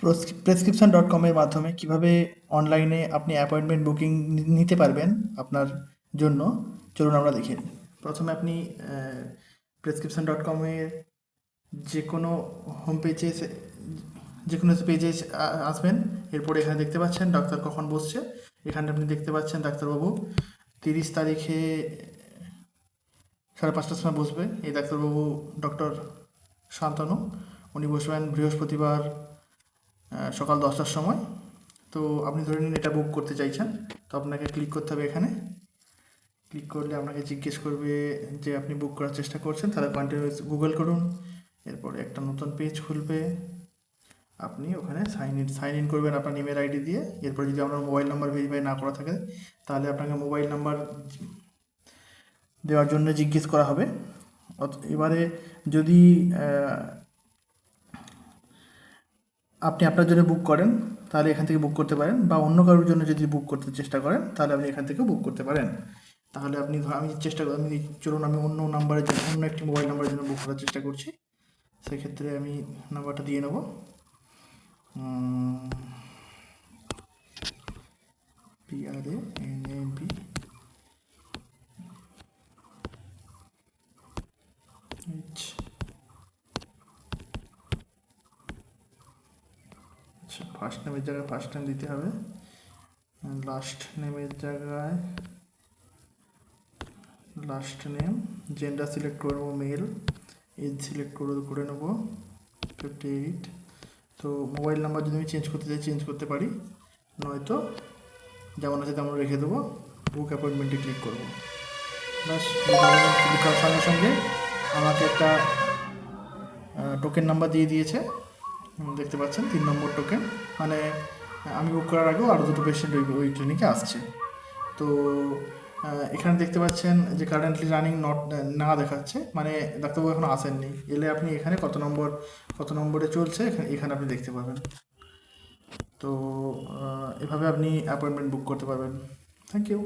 প্রেসক্রিপশন.com এর মাধ্যমে কিভাবে অনলাইনে আপনি অ্যাপয়েন্টমেন্ট বুকিং নিতে পারবেন আপনার জন্য, চলুন আমরা দেখে নিই। প্রথমে আপনি প্রেসক্রিপশন.com এর যে কোনো হোম পেজে যে কোনো পেজে আসবেন। এরপরে এখানে দেখতে পাচ্ছেন ডাক্তার কখন বসছে। এখানে আপনি দেখতে পাচ্ছেন ডাক্তারবাবু 30 তারিখে 5:30টার সময় বসবে। এই ডাক্তারবাবু ডক্টর শান্তনু, উনি বসবেন বৃহস্পতিবার সকাল 10টার সময়। তো আপনি ধরে নিন এটা বুক করতে চাইছেন, তো আপনাকে ক্লিক করতে হবে। এখানে ক্লিক করলে আপনাকে জিজ্ঞেস করবে যে আপনি বুক করার চেষ্টা করছেন, তাহলে কন্টিনিউয়াস গুগল করুন। এরপরে একটা নতুন পেজ খুলবে, আপনি ওখানে সাইন ইন করবেন আপনার ইমেল আইডি দিয়ে। এরপরে যদি আপনার মোবাইল নাম্বার ভেরিফাই না করা থাকে তাহলে আপনাকে মোবাইল নাম্বার দেওয়ার জন্য জিজ্ঞেস করা হবে। এবারে যদি আপনি আপনার জন্য বুক করেন তাহলে এখান থেকে বুক করতে পারেন, বা অন্য কারোর জন্য যদি বুক করতে চেষ্টা করেন তাহলে আপনি এখান থেকে বুক করতে পারেন। তাহলে আপনি চলুন আমি অন্য নাম্বারের জন্য, অন্য একটি মোবাইল নাম্বারের জন্য বুক করার চেষ্টা করছি। সেক্ষেত্রে আমি নাম্বারটা দিয়ে নেব, PRANAB। আচ্ছা, ফার্স্ট নেমের জায়গায় ফার্স্ট নেম দিতে হবে, লাস্ট নেমের জায়গায় লাস্ট নেম, জেন্ডার সিলেক্ট করে নেবো মেল, এজ সিলেক্ট করে নেবো 58। তো মোবাইল নাম্বার যদি আমি চেঞ্জ করতে চাই চেঞ্জ করতে পারি, নয়তো যেমন আছে তেমন রেখে দেবো। বুক অ্যাপয়েন্টমেন্টে ক্লিক করবো। ব্যাস, ক্লিক করার সঙ্গে সঙ্গে আমাকে একটা টোকেন নাম্বার দিয়ে দিয়েছে, দেখতে পাচ্ছেন 3 নম্বর টোকেন। মানে আমি বুক করার আগেও আরও দুটো পেশেন্ট ওই ক্লিনিকে আসছে। তো এখানে দেখতে পাচ্ছেন যে কারেন্টলি রানিং না দেখাচ্ছে, মানে ডাক্তারবাবু এখনও আসেননি। এলে আপনি এখানে কত নম্বরে চলছে এখানে আপনি দেখতে পাবেন। তো এভাবে আপনি অ্যাপয়েন্টমেন্ট বুক করতে পারবেন। Thank you.